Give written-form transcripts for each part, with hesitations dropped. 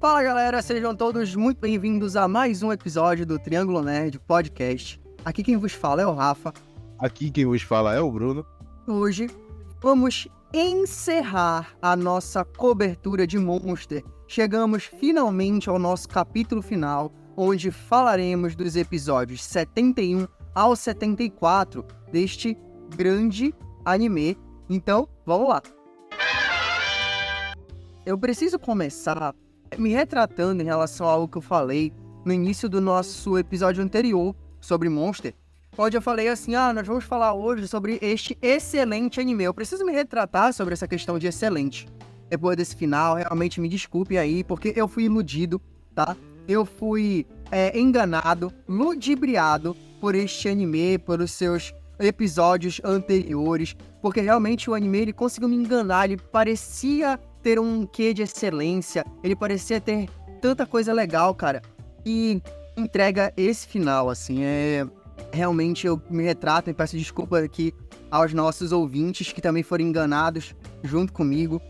Fala galera, sejam todos muito bem-vindos a mais um episódio do Triângulo Nerd Podcast. Aqui quem vos fala é o Rafa. Aqui quem vos fala é o Bruno. Hoje vamos encerrar a nossa cobertura de Monster. Chegamos finalmente ao nosso capítulo final, onde falaremos dos episódios 71 ao 74 deste grande anime. Então, vamos lá. Eu preciso começar me retratando em relação a algo que eu falei no início do nosso episódio anterior sobre Monster, onde eu falei assim, nós vamos falar hoje sobre este excelente anime. Eu preciso me retratar sobre essa questão de excelente. Depois desse final, realmente me desculpe aí, porque eu fui iludido, tá? Eu fui enganado, ludibriado por este anime, pelos seus episódios anteriores, porque realmente o anime ele conseguiu me enganar, ele parecia ter um quê de excelência, ele parecia ter tanta coisa legal, cara, e entrega esse final, assim, realmente eu me retrato e peço desculpa aqui aos nossos ouvintes que também foram enganados junto comigo.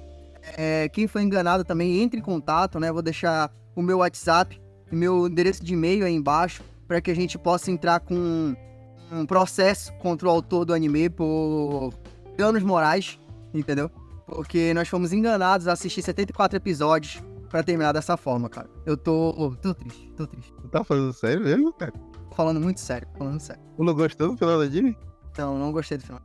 Quem foi enganado também, entre em contato, né, vou deixar o meu WhatsApp, o meu endereço de e-mail aí embaixo, para que a gente possa entrar com um processo contra o autor do anime por danos morais, entendeu? Porque nós fomos enganados a assistir 74 episódios pra terminar dessa forma, cara. Eu tô triste. Tu tá falando sério mesmo, cara? Tô falando muito sério, Tu não gostou do final do anime? Então, não gostei do final.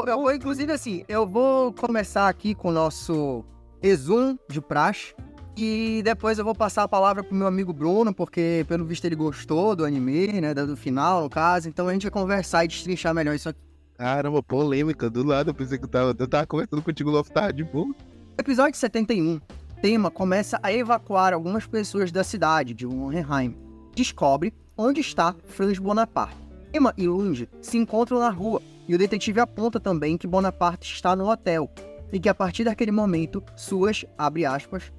Eu vou, inclusive assim, eu vou começar aqui com o nosso resumo de praxe. E depois eu vou passar a palavra pro meu amigo Bruno, porque pelo visto ele gostou do anime, né, do final, no caso. Então a gente vai conversar e destrinchar melhor isso aqui. Caramba, polêmica, do lado, eu pensei que eu tava conversando contigo no tava de boa. Episódio 71, Tema começa a evacuar algumas pessoas da cidade de Hohenheim. Descobre onde está Franz Bonaparte. Tema e Lunge se encontram na rua, e o detetive aponta também que Bonaparte está no hotel, e que a partir daquele momento, suas, abre aspas,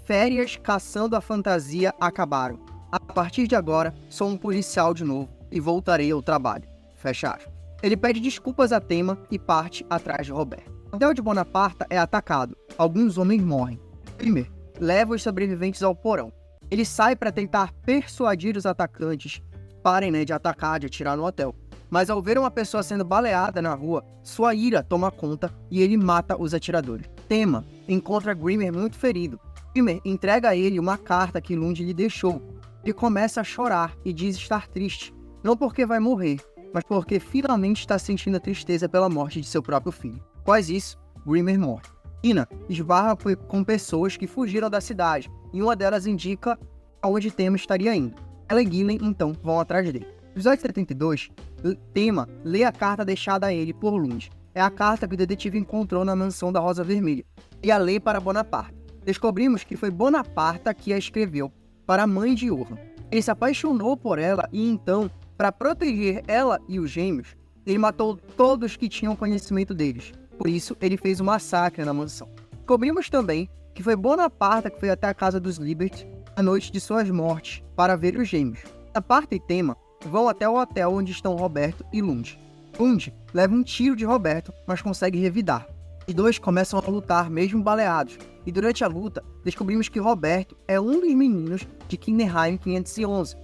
férias caçando a fantasia acabaram. A partir de agora, sou um policial de novo, e voltarei ao trabalho. Fecha aspas. Ele pede desculpas a Tema e parte atrás de Roberto. O hotel de Bonaparte é atacado. Alguns homens morrem. Primeiro, leva os sobreviventes ao porão. Ele sai para tentar persuadir os atacantes parem de atacar, de atirar no hotel. Mas ao ver uma pessoa sendo baleada na rua, sua ira toma conta e ele mata os atiradores. Tema encontra Grimmer muito ferido. Grimmer entrega a ele uma carta que Lund lhe deixou. Ele começa a chorar e diz estar triste, não porque vai morrer, mas porque finalmente está sentindo a tristeza pela morte de seu próprio filho. Após isso, Grimmer morre. Ina esbarra com pessoas que fugiram da cidade, e uma delas indica aonde Tema estaria indo. Ela e Gillen, então, vão atrás dele. No episódio 72, Tema lê a carta deixada a ele por Lund. É a carta que o detetive encontrou na mansão da Rosa Vermelha, e a lê para Bonaparte. Descobrimos que foi Bonaparte que a escreveu para a mãe de Johann. Ele se apaixonou por ela e então, para proteger ela e os gêmeos, ele matou todos que tinham conhecimento deles. Por isso, ele fez um massacre na mansão. Descobrimos também que foi Bonaparte que foi até a casa dos Liberty na noite de suas mortes para ver os gêmeos. Bonaparte e Tema vão até o hotel onde estão Roberto e Lund. Lund leva um tiro de Roberto, mas consegue revidar. Os dois começam a lutar mesmo baleados, e durante a luta descobrimos que Roberto é um dos meninos de Kinderheim 511,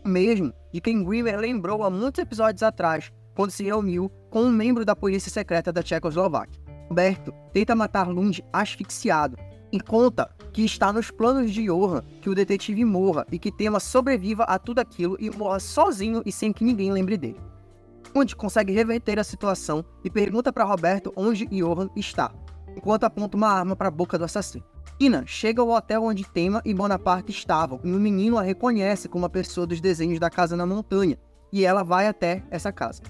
mesmo de quem Grimmer lembrou há muitos episódios atrás, quando se reuniu com um membro da polícia secreta da Tchecoslováquia. Roberto tenta matar Lund asfixiado e conta que está nos planos de Johann que o detetive morra e que Tema sobreviva a tudo aquilo e morra sozinho e sem que ninguém lembre dele. Lund consegue reverter a situação e pergunta para Roberto onde Johann está, enquanto aponta uma arma para a boca do assassino. Ina chega ao hotel onde Tema e Bonaparte estavam e o menino a reconhece como uma pessoa dos desenhos da casa na montanha, e ela vai até essa casa.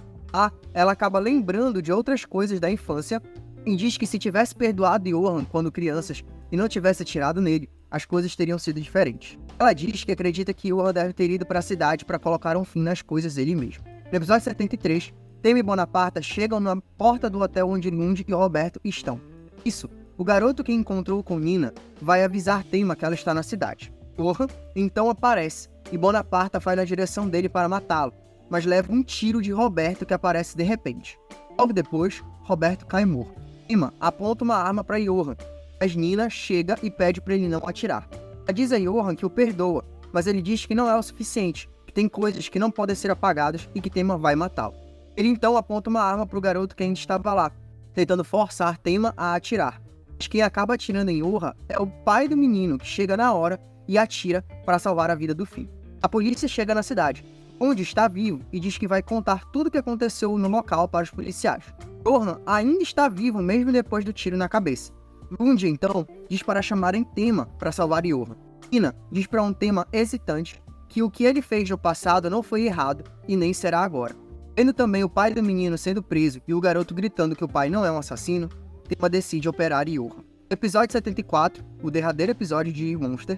Ela acaba lembrando de outras coisas da infância e diz que se tivesse perdoado Johann quando crianças e não tivesse atirado nele, as coisas teriam sido diferentes. Ela diz que acredita que Johann deve ter ido para a cidade para colocar um fim nas coisas ele mesmo. No episódio 73, Tema e Bonaparte chegam na porta do hotel onde Lund e Roberto estão. Isso, o garoto que encontrou com Nina vai avisar Tema que ela está na cidade. Johann então aparece e Bonaparte vai na direção dele para matá-lo, mas leva um tiro de Roberto que aparece de repente. Logo depois, Roberto cai morto. Tema aponta uma arma para Johann, mas Nina chega e pede para ele não atirar. Ela diz a Johan que o perdoa, mas ele diz que não é o suficiente, que tem coisas que não podem ser apagadas e que Tema vai matá-lo. Ele então aponta uma arma para o garoto que ainda estava lá, tentando forçar Tema a atirar. Mas quem acaba atirando em Johan é o pai do menino, que chega na hora e atira para salvar a vida do filho. A polícia chega na cidade, onde está vivo, e diz que vai contar tudo o que aconteceu no local para os policiais. Johan ainda está vivo mesmo depois do tiro na cabeça. Lund então diz para chamarem Tema para salvar Johan. Ina diz para um Tema hesitante que o que ele fez no passado não foi errado e nem será agora. Vendo também o pai do menino sendo preso e o garoto gritando que o pai não é um assassino, Tema decide operar Johan. Episódio 74, o derradeiro episódio de Monster,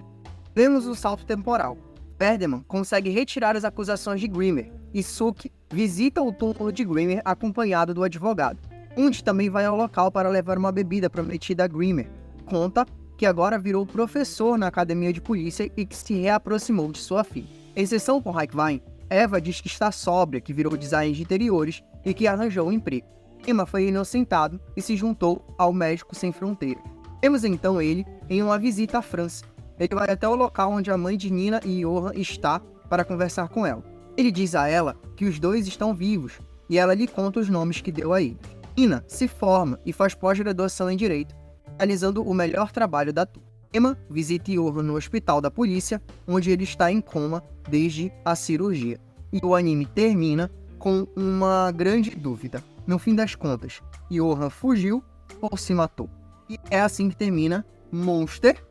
vemos um salto temporal. Berdeman consegue retirar as acusações de Grimmer, e Sookie visita o túmulo de Grimmer acompanhado do advogado. Lund também vai ao local para levar uma bebida prometida a Grimmer. Conta que agora virou professor na academia de polícia e que se reaproximou de sua filha. Em sessão com Haikvain, Eva diz que está sóbria, que virou design de interiores e que arranjou um emprego. Emma foi inocentado e se juntou ao Médicos Sem Fronteiras. Temos então ele em uma visita à França. Ele vai até o local onde a mãe de Nina e Johan está para conversar com ela. Ele diz a ela que os dois estão vivos e ela lhe conta os nomes que deu a ele. Nina se forma e faz pós-graduação em Direito, realizando o melhor trabalho da turma. Emma visita Johan no hospital da polícia, onde ele está em coma desde a cirurgia. E o anime termina com uma grande dúvida. No fim das contas, Johan fugiu ou se matou? E é assim que termina Monster.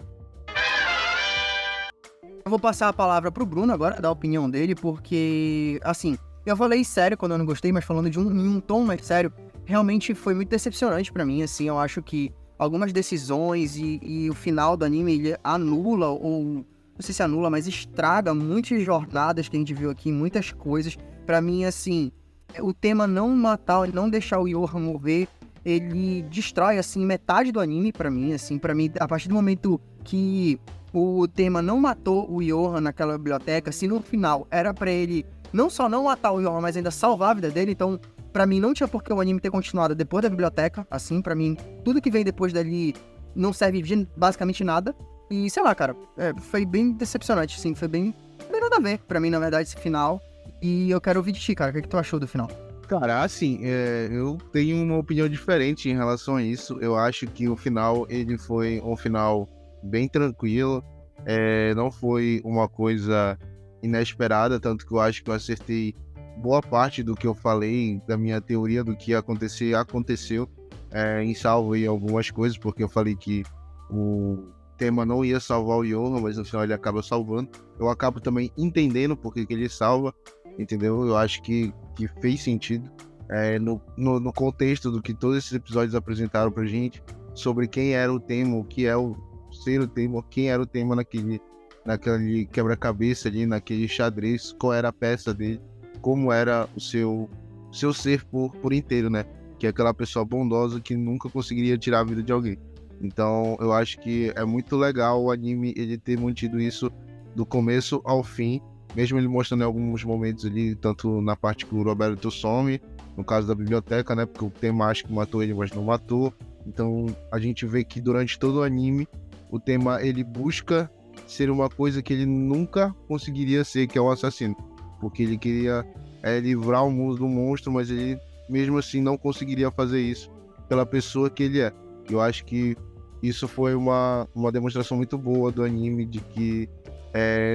Eu vou passar a palavra pro Bruno agora, dar a opinião dele, porque, assim, eu falei sério quando eu não gostei, mas falando em um tom mais sério, realmente foi muito decepcionante pra mim, assim, eu acho que algumas decisões e o final do anime, ele anula, ou, não sei se anula, mas estraga muitas jornadas que a gente viu aqui, muitas coisas. Pra mim, assim, o tema não matar, não deixar o Johan morrer, ele destrói, assim, metade do anime pra mim, a partir do momento que o tema não matou o Johan naquela biblioteca, se no final era pra ele não só não matar o Johan, mas ainda salvar a vida dele, então pra mim não tinha por que o anime ter continuado depois da biblioteca, assim, pra mim tudo que vem depois dali não serve de basicamente nada, e sei lá, cara, foi bem decepcionante, assim, foi bem nada a ver pra mim, na verdade, esse final, e eu quero ouvir de ti, cara, o que tu achou do final? Cara, assim, eu tenho uma opinião diferente em relação a isso. Eu acho que o final, ele foi um final bem tranquilo, não foi uma coisa inesperada, tanto que eu acho que eu acertei boa parte do que eu falei, da minha teoria do que ia acontecer, aconteceu, em salvo em algumas coisas, porque eu falei que o tema não ia salvar o Johan, mas no final ele acaba salvando. Eu acabo também entendendo porque que ele salva, entendeu? Eu acho que fez sentido no contexto do que todos esses episódios apresentaram pra gente, sobre quem era o tema, o que é o ser o tema, quem era o tema naquele quebra-cabeça ali, naquele xadrez, qual era a peça dele, como era o seu ser por inteiro, né? Que é aquela pessoa bondosa que nunca conseguiria tirar a vida de alguém. Então eu acho que é muito legal o anime ele ter mantido isso do começo ao fim, mesmo ele mostrando em alguns momentos ali, tanto na parte que o Roberto some, no caso da biblioteca, né? Porque o tema acho que matou ele, mas não matou. Então a gente vê que durante todo o anime, o tema ele busca ser uma coisa que ele nunca conseguiria ser, que é um assassino. Porque ele queria livrar o mundo do monstro, mas ele mesmo assim não conseguiria fazer isso pela pessoa que ele é. Eu acho que isso foi uma demonstração muito boa do anime, de que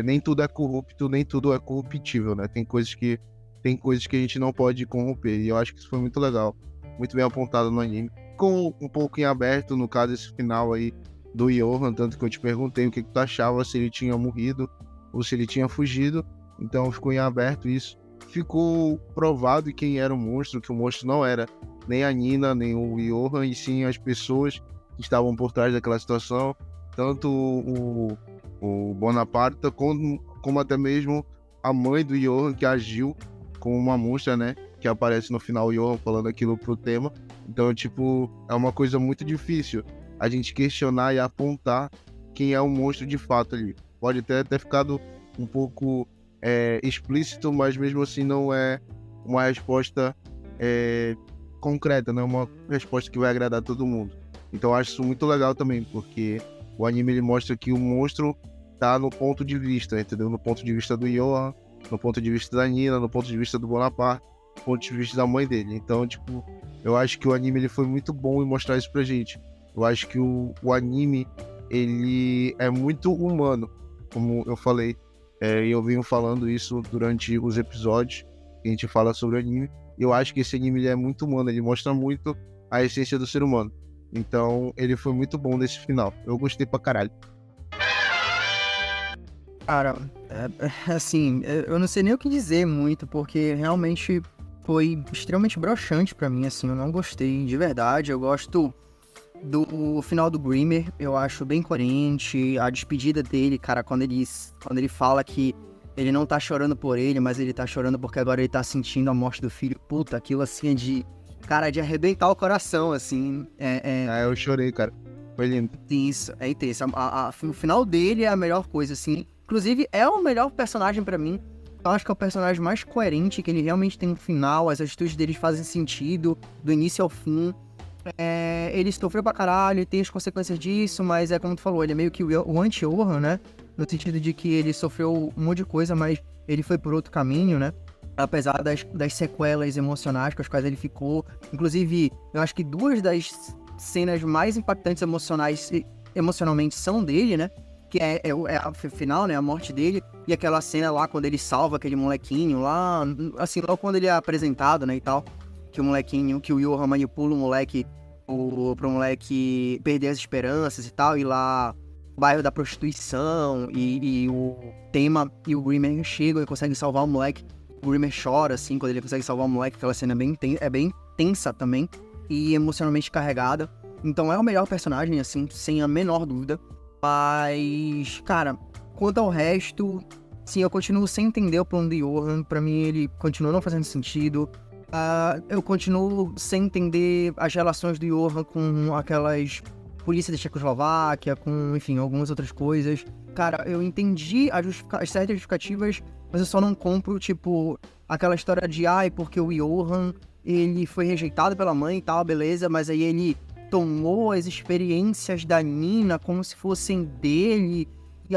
nem tudo é corrupto, nem tudo é corruptível, né? Tem coisas que a gente não pode corromper, e eu acho que isso foi muito legal, muito bem apontado no anime. Ficou um pouco em aberto, no caso, esse final aí do Johan, tanto que eu te perguntei o que tu achava, se ele tinha morrido ou se ele tinha fugido, então ficou em aberto isso. Ficou provado quem era o monstro, que o monstro não era nem a Nina, nem o Johan, e sim as pessoas que estavam por trás daquela situação, tanto o Bonaparte, como até mesmo a mãe do Johan, que agiu como uma monstra, né? Que aparece no final o Johan falando aquilo pro tema. Então, tipo, é uma coisa muito difícil a gente questionar e apontar quem é o monstro de fato ali. Pode até ter ficado um pouco explícito, mas mesmo assim não é uma resposta concreta, não é uma resposta que vai agradar todo mundo. Então eu acho isso muito legal também, porque o anime ele mostra que o monstro tá no ponto de vista, entendeu? No ponto de vista do Johan, no ponto de vista da Nina, no ponto de vista do Bonaparte, no ponto de vista da mãe dele. Então, tipo, eu acho que o anime ele foi muito bom em mostrar isso pra gente. Eu acho que o anime, ele é muito humano, como eu falei. E eu venho falando isso durante os episódios que a gente fala sobre o anime. Eu acho que esse anime ele é muito humano, ele mostra muito a essência do ser humano. Então, ele foi muito bom nesse final. Eu gostei pra caralho. Cara, assim, eu não sei nem o que dizer muito, porque realmente foi extremamente broxante pra mim, assim, eu não gostei de verdade. Eu gosto do final do Grimmer, eu acho bem coerente, a despedida dele, cara, quando ele fala que ele não tá chorando por ele, mas ele tá chorando porque agora ele tá sentindo a morte do filho. Puta, aquilo assim é de arrebentar o coração, assim, Eu chorei, cara. Foi lindo. Isso, é intenso. O final dele é a melhor coisa, assim. Inclusive, é o melhor personagem pra mim. Eu acho que é o personagem mais coerente, que ele realmente tem um final, as atitudes dele fazem sentido, do início ao fim. Ele sofreu pra caralho, ele tem as consequências disso, mas é como tu falou, ele é meio que o anti-Orhan, né? No sentido de que ele sofreu um monte de coisa, mas ele foi por outro caminho, né? Apesar das sequelas emocionais com as quais ele ficou. Inclusive, eu acho que duas das cenas mais impactantes emocionalmente são dele, né? Que é a final, né? A morte dele. E aquela cena lá quando ele salva aquele molequinho lá, assim, logo quando ele é apresentado, né, e tal. Que o molequinho, que o Johan manipula o moleque pro moleque perder as esperanças e tal, e lá o bairro da prostituição, e o Tema e o Grimmer chegam e conseguem salvar o moleque. O Grimmer chora, assim, quando ele consegue salvar o moleque, aquela cena é bem tensa também, e emocionalmente carregada. Então é o melhor personagem, assim, sem a menor dúvida. Mas, cara, quanto ao resto, sim, eu continuo sem entender o plano do Johan. Pra mim, ele continua não fazendo sentido. Eu continuo sem entender as relações do Johan com aquelas polícia da Tchecoslováquia, com, enfim, algumas outras coisas. Cara, eu entendi as certas justificativas, mas eu só não compro, tipo, aquela história de, porque o Johan, ele foi rejeitado pela mãe e tal, beleza, mas aí ele tomou as experiências da Nina como se fossem dele, e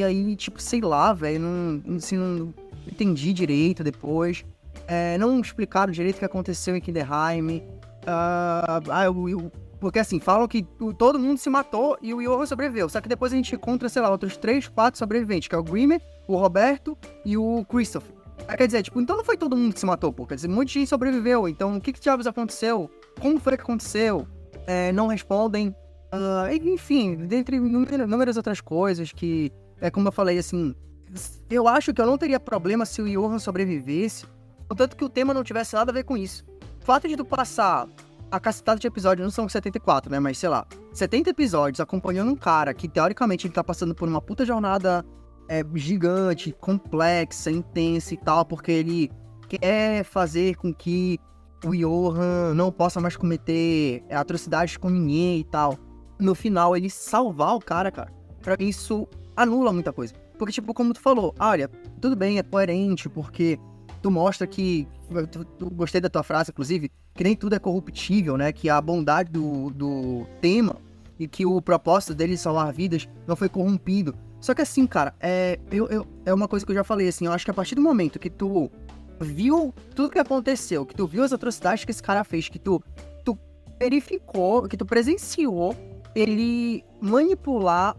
aí, tipo, sei lá, velho, não entendi direito depois. Não explicaram direito o que aconteceu em Kinderheim. Porque assim, falam que todo mundo se matou e o Johan sobreviveu. Só que depois a gente encontra, sei lá, outros 3, 4 sobreviventes, que é o Grimmer, o Roberto e o Christopher. Quer dizer, tipo, então não foi todo mundo que se matou, pô. Quer dizer, muita gente sobreviveu. Então, o que diabos aconteceu? Como foi que aconteceu? Não respondem. Enfim, dentre inúmeras outras coisas que... como eu falei, assim... Eu acho que eu não teria problema se o Johan sobrevivesse, contanto que o tema não tivesse nada a ver com isso. O fato de tu passar a cacetada de episódios, não são 74, né? Mas, sei lá, 70 episódios acompanhando um cara que, teoricamente, ele tá passando por uma puta jornada gigante, complexa, intensa e tal, porque ele quer fazer com que o Johan não possa mais cometer atrocidades com ninguém e tal. No final, ele salvar o cara, pra mim isso anula muita coisa. Porque, tipo, como tu falou, olha, tudo bem, é coerente, porque tu mostra que... Gostei da tua frase, inclusive, que nem tudo é corruptível, né? Que a bondade do tema e que o propósito dele salvar vidas não foi corrompido. Só que assim, cara, é uma coisa que eu já falei, assim, eu acho que a partir do momento que tu viu tudo que aconteceu, que tu viu as atrocidades que esse cara fez, que tu verificou, que tu presenciou ele manipular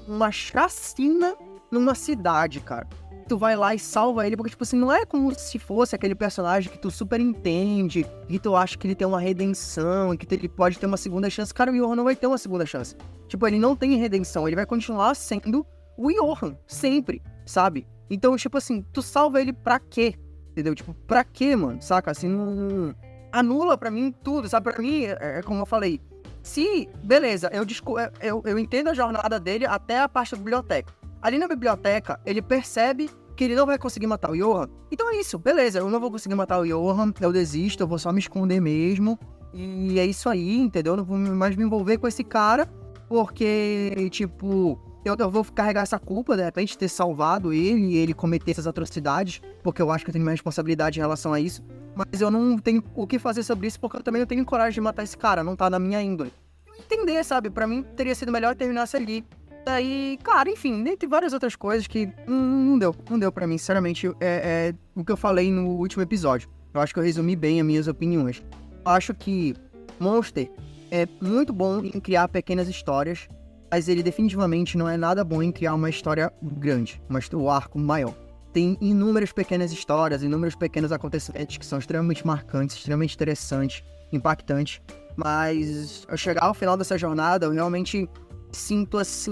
uma chacina numa cidade, cara. Tu vai lá e salva ele, porque, tipo assim, não é como se fosse aquele personagem que tu super entende, que tu acha que ele tem uma redenção, que ele pode ter uma segunda chance. Cara, o Johan não vai ter uma segunda chance. Tipo, ele não tem redenção, ele vai continuar sendo o Johan, sempre, sabe? Então, tipo assim, tu salva ele pra quê? Entendeu? Tipo, pra quê, mano? Saca? Assim, não... Anula pra mim tudo, sabe? Pra mim, como eu falei, se, beleza, eu entendo a jornada dele até a parte da biblioteca. Ali na biblioteca, ele percebe que ele não vai conseguir matar o Johan. Então é isso, beleza, eu não vou conseguir matar o Johan, eu desisto, eu vou só me esconder mesmo. E é isso aí, entendeu? Eu não vou mais me envolver com esse cara, porque, tipo, eu vou carregar essa culpa, de repente, de ter salvado ele e ele cometer essas atrocidades, porque eu acho que eu tenho minha responsabilidade em relação a isso. Mas eu não tenho o que fazer sobre isso, porque eu também não tenho coragem de matar esse cara, não tá na minha índole. Entender, sabe? Pra mim, teria sido melhor terminasse ali. Daí, cara, enfim, dentre várias outras coisas que não deu pra mim, sinceramente, é o que eu falei no último episódio. Eu acho que eu resumi bem as minhas opiniões. Eu acho que Monster é muito bom em criar pequenas histórias, mas ele definitivamente não é nada bom em criar uma história grande, o arco maior. Tem inúmeras pequenas histórias, inúmeros pequenos acontecimentos que são extremamente marcantes, extremamente interessantes, impactantes, mas ao chegar ao final dessa jornada, eu realmente sinto, assim,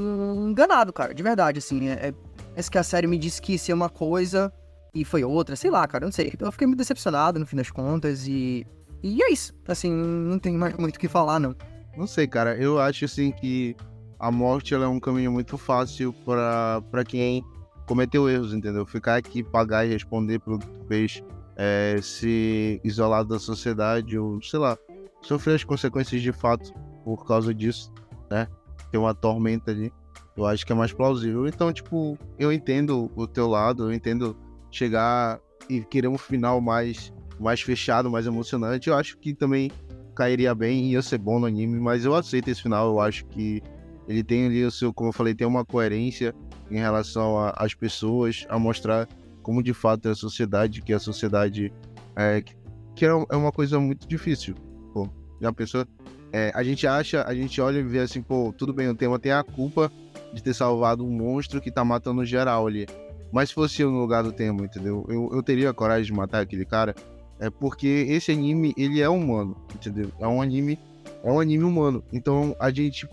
enganado, cara, de verdade, assim, parece que a série me disse que ia ser uma coisa e foi outra, sei lá, cara, eu não sei, eu fiquei muito decepcionado no fim das contas e é isso, assim, não tem mais muito o que falar, não. Não sei, cara, eu acho assim que a morte ela é um caminho muito fácil para quem cometeu erros, entendeu? Ficar aqui, pagar e responder pelo que tu fez, se isolar da sociedade ou, sei lá, sofrer as consequências de fato por causa disso, né? Ter uma tormenta ali, eu acho que é mais plausível. Então, tipo, eu entendo o teu lado, eu entendo chegar e querer um final mais fechado, mais emocionante. Eu acho que também cairia bem e ia ser bom no anime, mas eu aceito esse final. Eu acho que ele tem ali o seu, como eu falei, tem uma coerência em relação às pessoas, a mostrar como de fato é a sociedade, que a sociedade que é uma coisa muito difícil. Pô, já pensou? A gente olha e vê assim, pô, tudo bem, o tema tem a culpa de ter salvado um monstro que tá matando geral ali. Mas se fosse eu no lugar do Tema, entendeu? Eu teria a coragem de matar aquele cara. Porque esse anime, ele é humano, entendeu? É um anime humano. Então a gente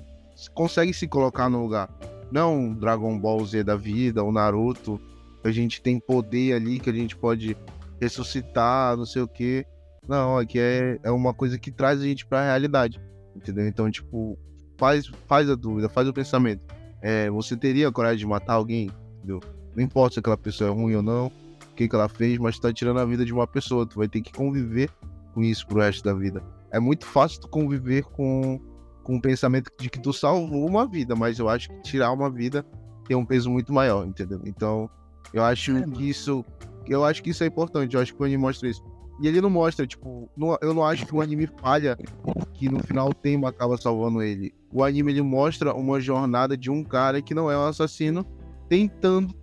consegue se colocar no lugar. Não Dragon Ball Z da vida, ou Naruto, que a gente tem poder ali, que a gente pode ressuscitar, não sei o quê. Não, aqui é uma coisa que traz a gente pra realidade, entendeu? Então, tipo, faz a dúvida, faz o pensamento. Você teria a coragem de matar alguém, entendeu? Não importa se aquela pessoa é ruim ou não, o que ela fez, mas tu tá tirando a vida de uma pessoa. Tu vai ter que conviver com isso pro resto da vida. É muito fácil tu conviver com o pensamento de que tu salvou uma vida, mas eu acho que tirar uma vida tem um peso muito maior, entendeu? Então, eu acho que isso é importante. Eu acho que o anime mostra isso. E ele não mostra, tipo, eu não acho que o anime falha, que no final o Tema acaba salvando ele. O anime, ele mostra uma jornada de um cara que não é um assassino, tentando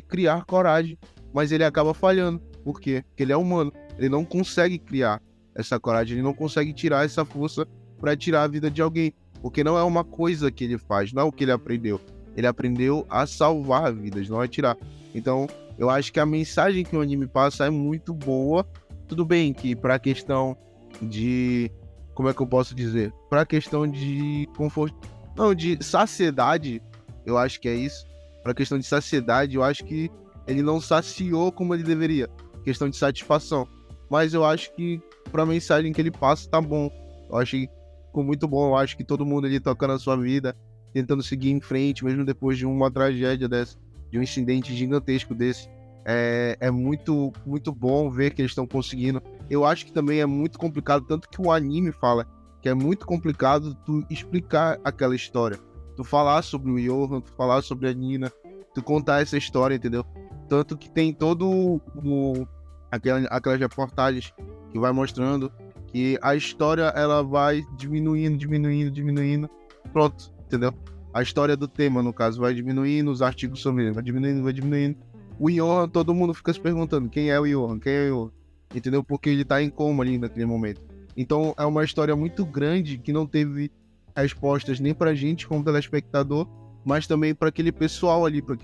criar coragem, mas ele acaba falhando. Por quê? Porque ele é humano. Ele não consegue criar essa coragem, ele não consegue tirar essa força para tirar a vida de alguém. Porque não é uma coisa que ele faz, não é o que ele aprendeu. Ele aprendeu a salvar vidas, não a tirar. Então, eu acho que a mensagem que o anime passa é muito boa. Tudo bem que pra questão de... Como é que eu posso dizer? Pra questão de conforto... Não, de saciedade, eu acho que é isso. Pra questão de saciedade, eu acho que ele não saciou como ele deveria. Questão de satisfação. Mas eu acho que pra mensagem que ele passa, tá bom. Eu acho que ficou muito bom. Eu acho que todo mundo ali tocando a sua vida, tentando seguir em frente, mesmo depois de uma tragédia dessa, de um incidente gigantesco desse. É muito, muito bom ver que eles estão conseguindo. Eu acho que também é muito complicado, tanto que o anime fala que é muito complicado tu explicar aquela história. Tu falar sobre o Johan, tu falar sobre a Nina, tu contar essa história, entendeu? Tanto que tem aquelas reportagens que vai mostrando que a história ela vai diminuindo. Pronto, entendeu? A história do Tema, no caso, vai diminuindo, os artigos sobre ele vai diminuindo. O Johan, todo mundo fica se perguntando quem é o Johan, entendeu? Porque ele tá em coma ali naquele momento. Então é uma história muito grande que não teve respostas nem pra gente como telespectador, mas também para aquele pessoal ali, pra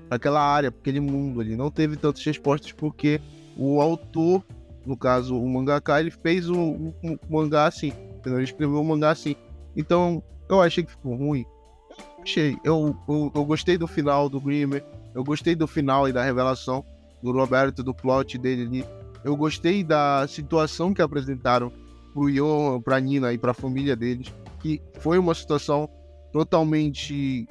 aquela área, pra aquele mundo ali. Não teve tantas respostas porque o autor, no caso o mangaka, ele fez o mangá assim, entendeu? Ele escreveu o mangá assim. Então eu achei que ficou ruim. Eu gostei do final do Grimmer. Eu gostei do final e da revelação do Roberto, do plot dele ali. Eu gostei da situação que apresentaram pro Johan, pra Nina e pra família deles, que foi uma situação totalmente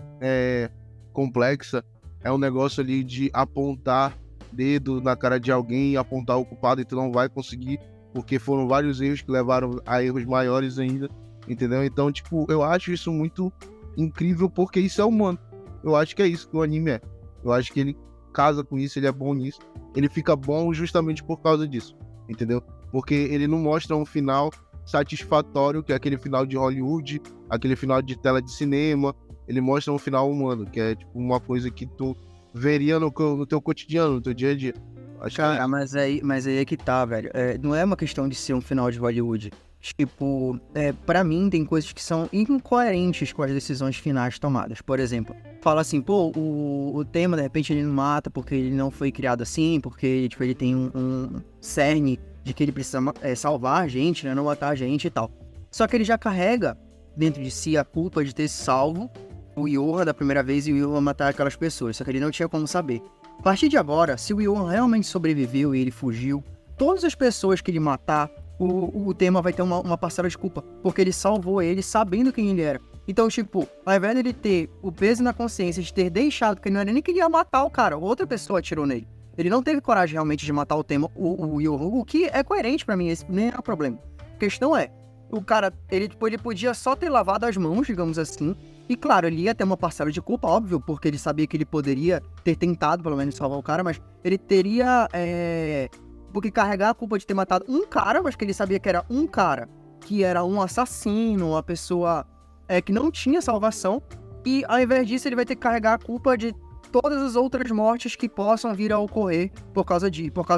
complexa. É um negócio ali de apontar dedo na cara de alguém e apontar o culpado, e tu não vai conseguir, porque foram vários erros que levaram a erros maiores ainda, entendeu? Então, tipo, eu acho isso muito incrível, porque isso é humano. Eu acho que é isso que o anime é. Eu acho que ele casa com isso, ele é bom nisso. Ele fica bom justamente por causa disso, entendeu? Porque ele não mostra um final satisfatório, que é aquele final de Hollywood, aquele final de tela de cinema. ele mostra um final humano, que é tipo uma coisa que tu veria no teu cotidiano, no teu dia a dia. Acho Cara, que mas aí é que tá, velho. Não é uma questão de ser um final de Hollywood. Tipo, pra mim tem coisas que são incoerentes com as decisões finais tomadas. Por exemplo, fala assim, pô, o tema, de repente, ele não mata porque ele não foi criado assim, porque, tipo, ele tem um cerne de que ele precisa salvar a gente, né, não matar a gente e tal. Só que ele já carrega dentro de si a culpa de ter salvo o Johan da primeira vez e o Johan matar aquelas pessoas, só que ele não tinha como saber. A partir de agora, se o Johan realmente sobreviveu e ele fugiu, todas as pessoas que ele matar, o tema vai ter uma parcela de culpa, porque ele salvou ele sabendo quem ele era. Então, tipo, ao invés dele ter o peso na consciência de ter deixado, porque não era nem que ele ia matar o cara, outra pessoa atirou nele. Ele não teve coragem realmente de matar o tema, o Johan, o que é coerente pra mim, esse nem é o problema. A questão é, o cara, ele podia só ter lavado as mãos, digamos assim, e claro, ele ia ter uma parcela de culpa, óbvio, porque ele sabia que ele poderia ter tentado, pelo menos, salvar o cara, mas ele teria, porque carregar a culpa de ter matado um cara, mas que ele sabia que era um cara, que era um assassino, uma pessoa que não tinha salvação, e ao invés disso ele vai ter que carregar a culpa de todas as outras mortes que possam vir a ocorrer por causa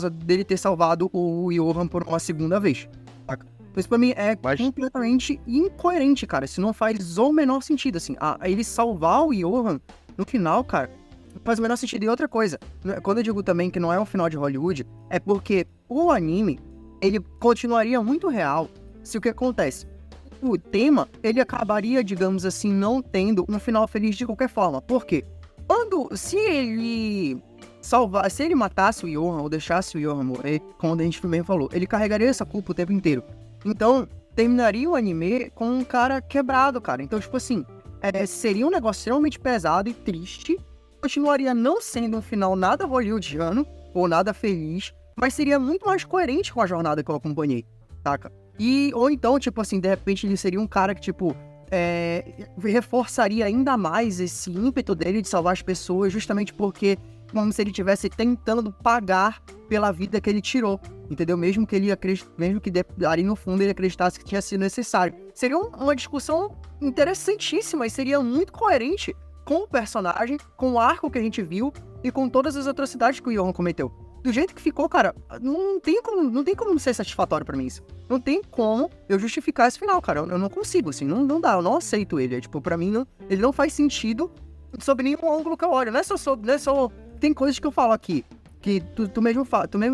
dele ter salvado o Johan por uma segunda vez, saca? Isso pra mim é completamente incoerente, cara. Isso não faz o menor sentido, assim. Ele salvar o Johan no final, cara, não faz o menor sentido. E outra coisa, quando eu digo também que não é um final de Hollywood, é porque o anime, ele continuaria muito real se o que acontece? O tema, ele acabaria, digamos assim, não tendo um final feliz de qualquer forma. Por quê? Se ele matasse o Johan ou deixasse o Johan morrer, como a gente também falou, ele carregaria essa culpa o tempo inteiro. Então, terminaria o anime com um cara quebrado, cara. Então, tipo assim, seria um negócio extremamente pesado e triste. Continuaria não sendo um final nada hollywoodiano ou nada feliz, mas seria muito mais coerente com a jornada que eu acompanhei, saca? Ou então, tipo assim, de repente ele seria um cara que, tipo, reforçaria ainda mais esse ímpeto dele de salvar as pessoas, justamente porque como se ele estivesse tentando pagar pela vida que ele tirou, entendeu? Mesmo que ali no fundo ele acreditasse que tinha sido necessário. Seria uma discussão interessantíssima e seria muito coerente com o personagem, com o arco que a gente viu e com todas as atrocidades que o Johan cometeu. Do jeito que ficou, cara, não tem como ser satisfatório pra mim isso. Não tem como eu justificar esse final, cara. Eu não consigo, assim, não dá, eu não aceito ele. Tipo, pra mim, ele não faz sentido sob nenhum ângulo que eu olho. Não é só tem coisas que eu falo aqui, que tu mesmo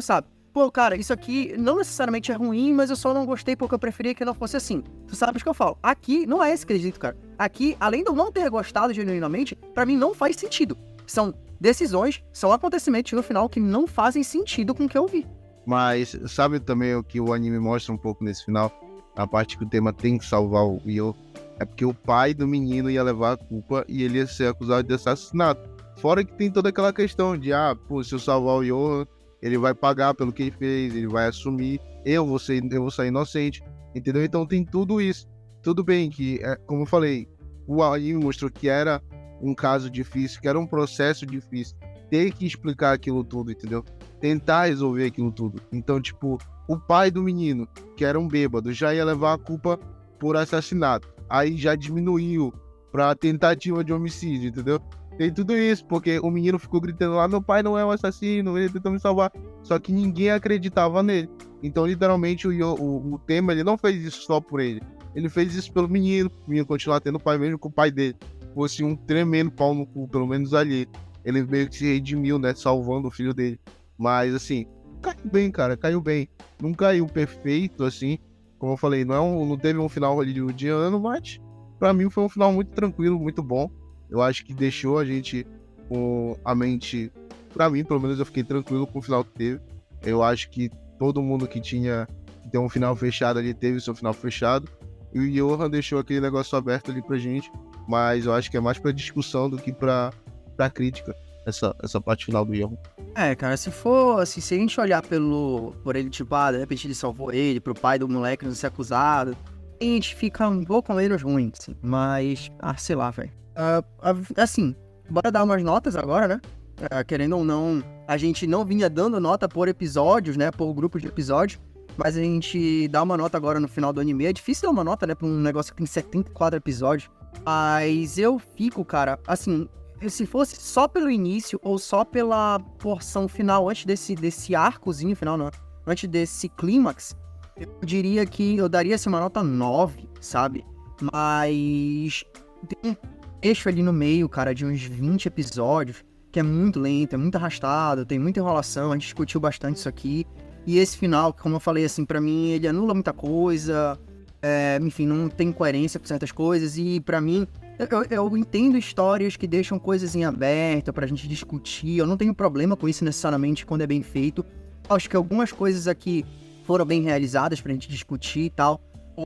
sabe. Pô, cara, isso aqui não necessariamente é ruim, mas eu só não gostei porque eu preferia que não fosse assim. Tu sabes o que eu falo. Aqui não é esse quesito, cara. Aqui, além de eu não ter gostado genuinamente, pra mim não faz sentido. São decisões, são acontecimentos no final que não fazem sentido com o que eu vi. Mas sabe também o que o anime mostra um pouco nesse final? A parte que o tema tem que salvar o Yo. É porque o pai do menino ia levar a culpa e ele ia ser acusado de assassinato. Fora que tem toda aquela questão de, se eu salvar o Johan, ele vai pagar pelo que ele fez, ele vai assumir, eu vou sair inocente, entendeu? Então tem tudo isso. Tudo bem que, como eu falei, o anime mostrou que era um caso difícil, que era um processo difícil, ter que explicar aquilo tudo, entendeu? Tentar resolver aquilo tudo. Então, tipo, o pai do menino, que era um bêbado, já ia levar a culpa por assassinato. Aí já diminuiu pra tentativa de homicídio, entendeu? Tem tudo isso, porque o menino ficou gritando lá, meu pai não é um assassino, ele tentou me salvar. Só que ninguém acreditava nele. Então, literalmente, o tema, ele não fez isso só por ele. Ele fez isso pelo menino, o menino continuar tendo pai mesmo com o pai dele. Fosse um tremendo pau no cu, pelo menos ali. Ele meio que se redimiu, né, salvando o filho dele. Mas, assim, caiu bem, cara, caiu bem. Não caiu perfeito, assim. Como eu falei, não teve um final hollywoodiano, mas pra mim foi um final muito tranquilo, muito bom. Eu acho que deixou a gente com a mente... Pra mim, pelo menos, eu fiquei tranquilo com o final que teve. Eu acho que todo mundo que tinha que ter um final fechado ali teve o seu final fechado. E o Johan deixou aquele negócio aberto ali pra gente. Mas eu acho que é mais pra discussão do que pra crítica, essa parte final do Johan. Cara, se for, assim, se a gente olhar por ele, tipo, de repente ele salvou ele, pro pai do moleque não ser acusado, a gente fica um pouco menos ruim, assim. Mas, sei lá, velho. Assim, bora dar umas notas agora, né? Querendo ou não, a gente não vinha dando nota por episódios, né? Por grupo de episódios. Mas a gente dá uma nota agora no final do anime. É difícil dar uma nota, né? Pra um negócio que tem 74 episódios. Mas eu fico, cara, assim, se fosse só pelo início ou só pela porção final, antes desse arcozinho final, não, antes desse clímax, eu diria que eu daria assim, uma nota 9, sabe? Mas tem um trecho ali no meio, cara, de uns 20 episódios, que é muito lento, é muito arrastado, tem muita enrolação, a gente discutiu bastante isso aqui. E esse final, como eu falei, assim, pra mim, ele anula muita coisa, enfim, não tem coerência com certas coisas, e pra mim, eu entendo histórias que deixam coisas em aberto pra gente discutir, eu não tenho problema com isso necessariamente quando é bem feito. Acho que algumas coisas aqui foram bem realizadas pra gente discutir e tal,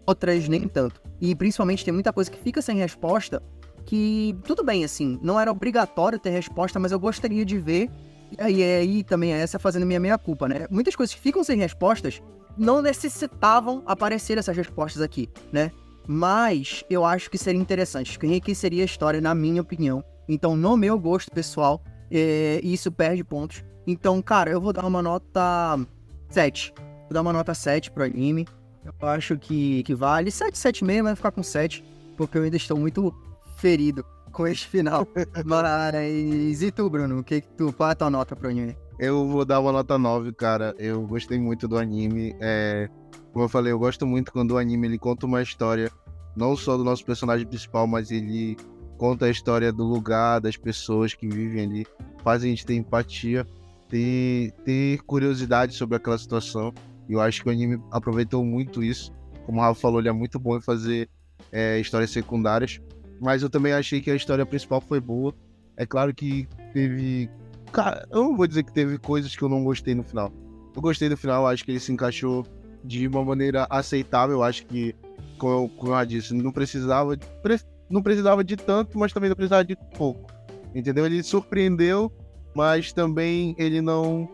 outras nem tanto. E principalmente tem muita coisa que fica sem resposta, que tudo bem, assim, não era obrigatório ter resposta, mas eu gostaria de ver, e aí também é essa fazendo minha meia-culpa, né? Muitas coisas que ficam sem respostas não necessitavam aparecer essas respostas aqui, né? Mas eu acho que seria interessante, que enriqueceria a história, na minha opinião. Então, no meu gosto pessoal, isso perde pontos. Então, cara, eu vou dar uma nota 7. Vou dar uma nota 7 pro anime. Eu acho que vale 7, 7,5, vai ficar com 7, porque eu ainda estou muito ferido com este final. Mas e tu, Bruno? Qual é a tua nota pro anime? Eu vou dar uma nota 9, cara. Eu gostei muito do anime. Como eu falei, eu gosto muito quando o anime ele conta uma história, não só do nosso personagem principal, mas ele conta a história do lugar, das pessoas que vivem ali, faz a gente ter empatia, ter curiosidade sobre aquela situação. E eu acho que o anime aproveitou muito isso. Como o Rafa falou, ele é muito bom em fazer histórias secundárias. Mas eu também achei que a história principal foi boa. É claro que teve... Cara, eu não vou dizer que teve coisas que eu não gostei no final. Eu gostei do final, acho que ele se encaixou de uma maneira aceitável. Eu acho que, como eu disse, não precisava de tanto, mas também não precisava de pouco. Entendeu? Ele surpreendeu, mas também ele não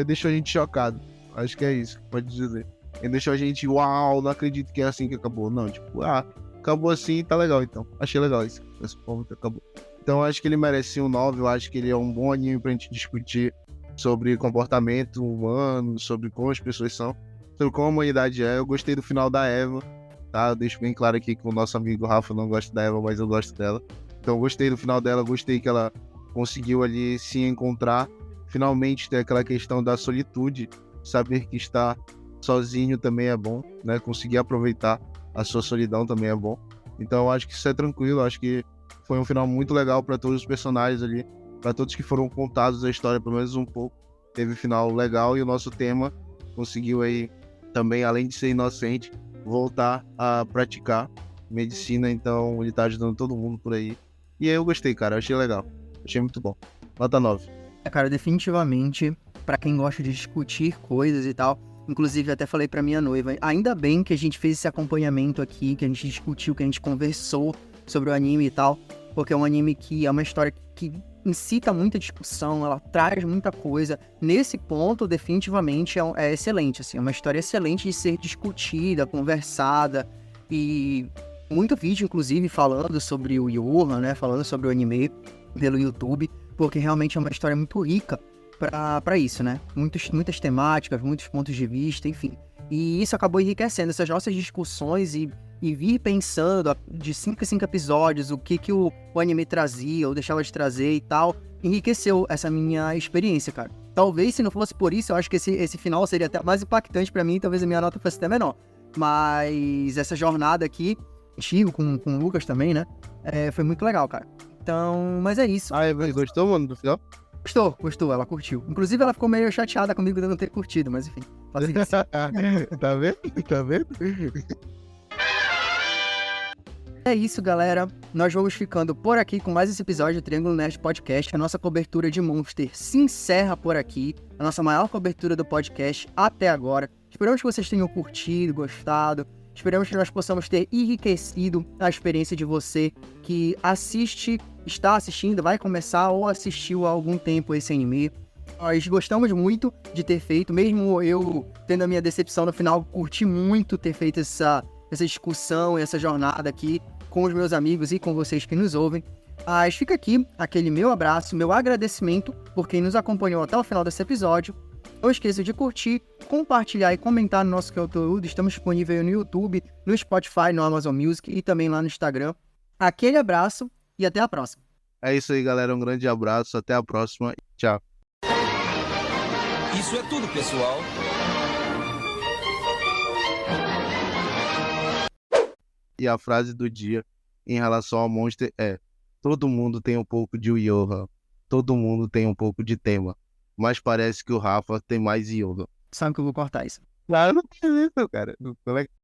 deixou a gente chocado. Acho que é isso que pode dizer. Ele deixou a gente, uau, não acredito que é assim que acabou. Não, tipo, acabou assim, tá legal então. Achei legal isso. Esse ponto acabou. Então eu acho que ele merecia um 9, eu acho que ele é um bom anime pra gente discutir sobre comportamento humano, sobre como as pessoas são, sobre como a humanidade é. Eu gostei do final da Eva, tá? Eu deixo bem claro aqui que o nosso amigo Rafa não gosta da Eva, mas eu gosto dela. Então eu gostei do final dela, gostei que ela conseguiu ali se encontrar, finalmente ter aquela questão da solitude, saber que estar sozinho também é bom, né? Conseguir aproveitar a sua solidão também é bom. Então eu acho que isso é tranquilo, eu acho que foi um final muito legal para todos os personagens ali, para todos que foram contados a história, pelo menos um pouco. Teve final legal e o nosso tema conseguiu aí também, além de ser inocente, voltar a praticar medicina. Então ele tá ajudando todo mundo por aí. E aí eu gostei, cara, eu achei legal, achei muito bom. Nota 9. Cara, definitivamente, pra quem gosta de discutir coisas e tal, inclusive até falei pra minha noiva, ainda bem que a gente fez esse acompanhamento aqui, que a gente discutiu, que a gente conversou sobre o anime e tal, porque é um anime que é uma história que incita muita discussão, ela traz muita coisa. Nesse ponto, definitivamente, é excelente, assim, é uma história excelente de ser discutida, conversada, e muito vídeo, inclusive, falando sobre o Yoha, né, falando sobre o anime pelo YouTube, porque realmente é uma história muito rica pra isso, né, muitas temáticas, muitos pontos de vista, enfim. E isso acabou enriquecendo essas nossas discussões e vir pensando de 5 em 5 episódios o que o anime trazia ou deixava de trazer e tal, enriqueceu essa minha experiência, cara. Talvez se não fosse por isso, eu acho que esse final seria até mais impactante pra mim, talvez a minha nota fosse até menor. Mas essa jornada aqui, contigo, com o Lucas também, né, foi muito legal, cara. Então, mas é isso. Gostou, mano, do final? Gostou, ela curtiu. Inclusive, ela ficou meio chateada comigo de não ter curtido, mas enfim, paciência. Tá vendo? Tá vendo? É isso, galera. Nós vamos ficando por aqui com mais esse episódio do Triângulo Nerd Podcast. A nossa cobertura de Monster se encerra por aqui. A nossa maior cobertura do podcast até agora. Esperamos que vocês tenham curtido, gostado. Esperamos que nós possamos ter enriquecido a experiência de você que assiste, está assistindo, vai começar ou assistiu há algum tempo esse anime. Nós gostamos muito de ter feito, mesmo eu tendo a minha decepção no final, curti muito ter feito essa discussão, essa jornada aqui com os meus amigos e com vocês que nos ouvem. Mas fica aqui aquele meu abraço, meu agradecimento por quem nos acompanhou até o final desse episódio. Não esqueça de curtir, compartilhar e comentar no nosso conteúdo. Estamos disponíveis no YouTube, no Spotify, no Amazon Music e também lá no Instagram. Aquele abraço e até a próxima. É isso aí, galera. Um grande abraço. Até a próxima. Tchau. Isso é tudo, pessoal. E a frase do dia em relação ao Monster é: todo mundo tem um pouco de Johan, todo mundo tem um pouco de tema, mas parece que o Rafa tem mais Yoga. Sabe que eu vou cortar isso. Claro, não tem isso, cara. Como é